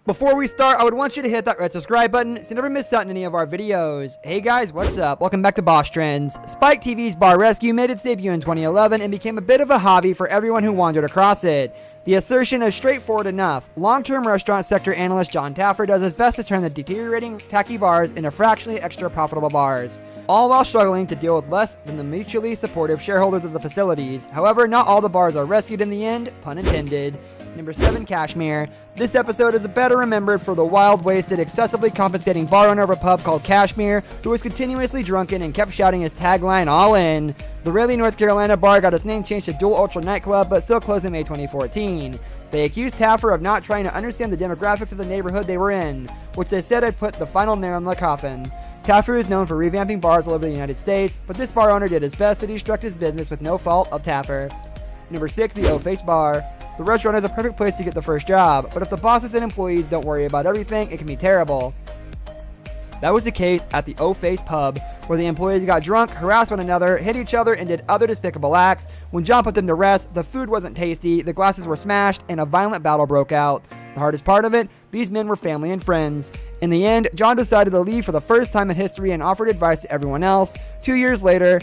Before we start, I would want you to hit that red subscribe button so you never miss out on any of our videos. Hey guys, what's up? Welcome back to Boss Trends. Spike TV's Bar Rescue made its debut in 2011 and became a bit of a hobby for everyone who wandered across it. The assertion is straightforward enough. Long-term restaurant sector analyst Jon Taffer does his best to turn the deteriorating tacky bars into fractionally extra profitable bars, all while struggling to deal with less than the mutually supportive shareholders of the facilities. However, not all the bars are rescued in the end, pun intended. Number 7, Kashmir. This episode is better remembered for the wild, wasted, excessively compensating bar owner of a pub called Kashmir, who was continuously drunken and kept shouting his tagline, "All in." The Raleigh, North Carolina bar got its name changed to Dual Ultra Nightclub, but still closed in May 2014. They accused Taffer of not trying to understand the demographics of the neighborhood they were in, which they said had put the final nail in the coffin. Taffer is known for revamping bars all over the United States, but this bar owner did his best to destruct his business with no fault of Taffer. Number 6, the O-Face Bar. The restaurant is a perfect place to get the first job, but if the bosses and employees don't worry about everything, it can be terrible. That was the case at the O-Face Pub, where the employees got drunk, harassed one another, hit each other, and did other despicable acts. When Jon put them to rest, the food wasn't tasty, the glasses were smashed, and a violent battle broke out. The hardest part of it, these men were family and friends. In the end, Jon decided to leave for the first time in history and offered advice to everyone else. 2 years later,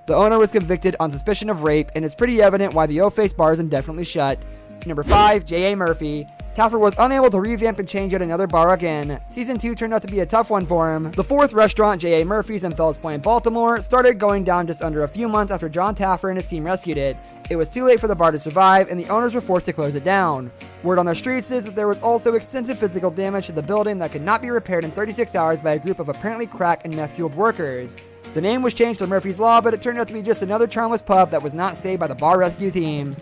the owner was convicted on suspicion of rape, and it's pretty evident why the O-Face bar is indefinitely shut. Number 5, J.A. Murphy. Taffer was unable to revamp and change yet another bar again. Season 2 turned out to be a tough one for him. The fourth restaurant, J.A. Murphy's in Fells Point, Baltimore, started going down just under a few months after Jon Taffer and his team rescued it. It was too late for the bar to survive, and the owners were forced to close it down. Word on the streets is that there was also extensive physical damage to the building that could not be repaired in 36 hours by a group of apparently crack and meth-fueled workers. The name was changed to Murphy's Law, but it turned out to be just another charmless pub that was not saved by the bar rescue team.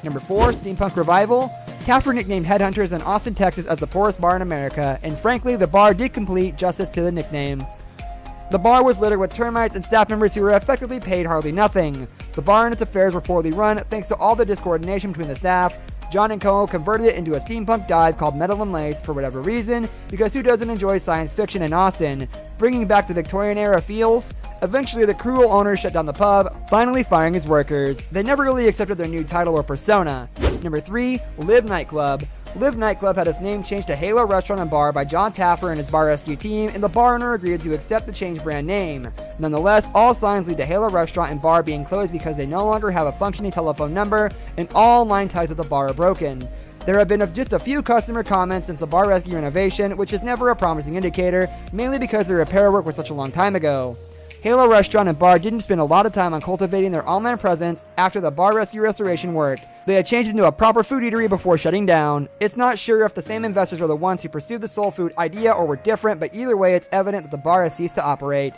Number 4, Steampunk Revival. Taffer nicknamed Headhunters in Austin, Texas as the poorest bar in America, and frankly, the bar did complete justice to the nickname. The bar was littered with termites and staff members who were effectively paid hardly nothing. The bar and its affairs were poorly run thanks to all the discoordination between the staff. Jon and Co. converted it into a steampunk dive called Metal and Lace for whatever reason, because who doesn't enjoy science fiction in Austin? Bringing back the Victorian era feels. Eventually, the cruel owners shut down the pub, finally firing his workers. They never really accepted their new title or persona. Number 3, Live Nightclub. Live Nightclub had its name changed to Halo Restaurant and Bar by Jon Taffer and his bar rescue team, and the bar owner agreed to accept the changed brand name. Nonetheless, all signs lead to Halo Restaurant and Bar being closed because they no longer have a functioning telephone number, and all line ties at the bar are broken. There have been just a few customer comments since the bar rescue renovation, which is never a promising indicator, mainly because the repair work was such a long time ago. Halo Restaurant and Bar didn't spend a lot of time on cultivating their online presence after the bar rescue restoration work. They had changed into a proper food eatery before shutting down. It's not sure if the same investors are the ones who pursued the soul food idea or were different, but either way, it's evident that the bar has ceased to operate.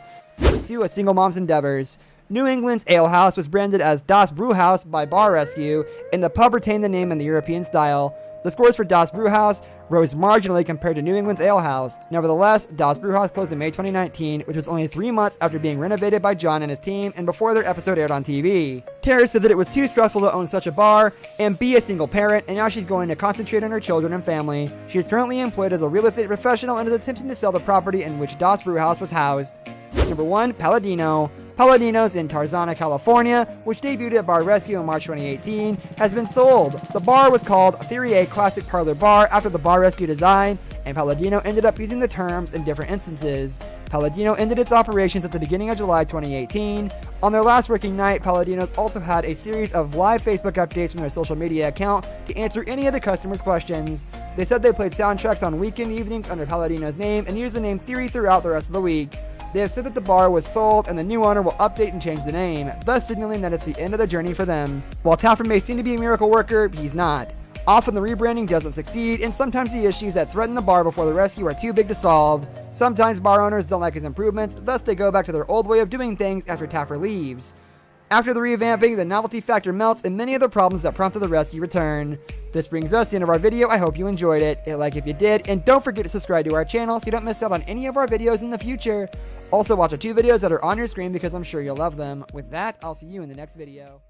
2, A Single Mom's Endeavors. New England's Ale House was branded as Das Brewhaus by Bar Rescue, and the pub retained the name in the European style. The scores for Das Brewhaus rose marginally compared to New England's Ale House. Nevertheless, Das Brewhaus closed in May 2019, which was only 3 months after being renovated by Jon and his team and before their episode aired on TV. Tara said that it was too stressful to own such a bar and be a single parent, and now she's going to concentrate on her children and family. She is currently employed as a real estate professional and is attempting to sell the property in which Das Brewhaus was housed. Number 1, Palladino. Palladino's in Tarzana, California, which debuted at Bar Rescue in March 2018, has been sold. The bar was called Theory A Classic Parlor Bar after the Bar Rescue design, and Palladino ended up using the terms in different instances. Palladino ended its operations at the beginning of July 2018. On their last working night, Palladino's also had a series of live Facebook updates from their social media account to answer any of the customers' questions. They said they played soundtracks on weekend evenings under Palladino's name and used the name Theory throughout the rest of the week. They have said that the bar was sold and the new owner will update and change the name, thus signaling that it's the end of the journey for them. While Taffer may seem to be a miracle worker, he's not. Often the rebranding doesn't succeed, and sometimes the issues that threaten the bar before the rescue are too big to solve. Sometimes bar owners don't like his improvements, thus they go back to their old way of doing things after Taffer leaves. After the revamping, the novelty factor melts and many of the problems that prompted the rescue return. This brings us to the end of our video. I hope you enjoyed it. Hit like if you did, and don't forget to subscribe to our channel so you don't miss out on any of our videos in the future. Also, watch the 2 videos that are on your screen because I'm sure you'll love them. With that, I'll see you in the next video.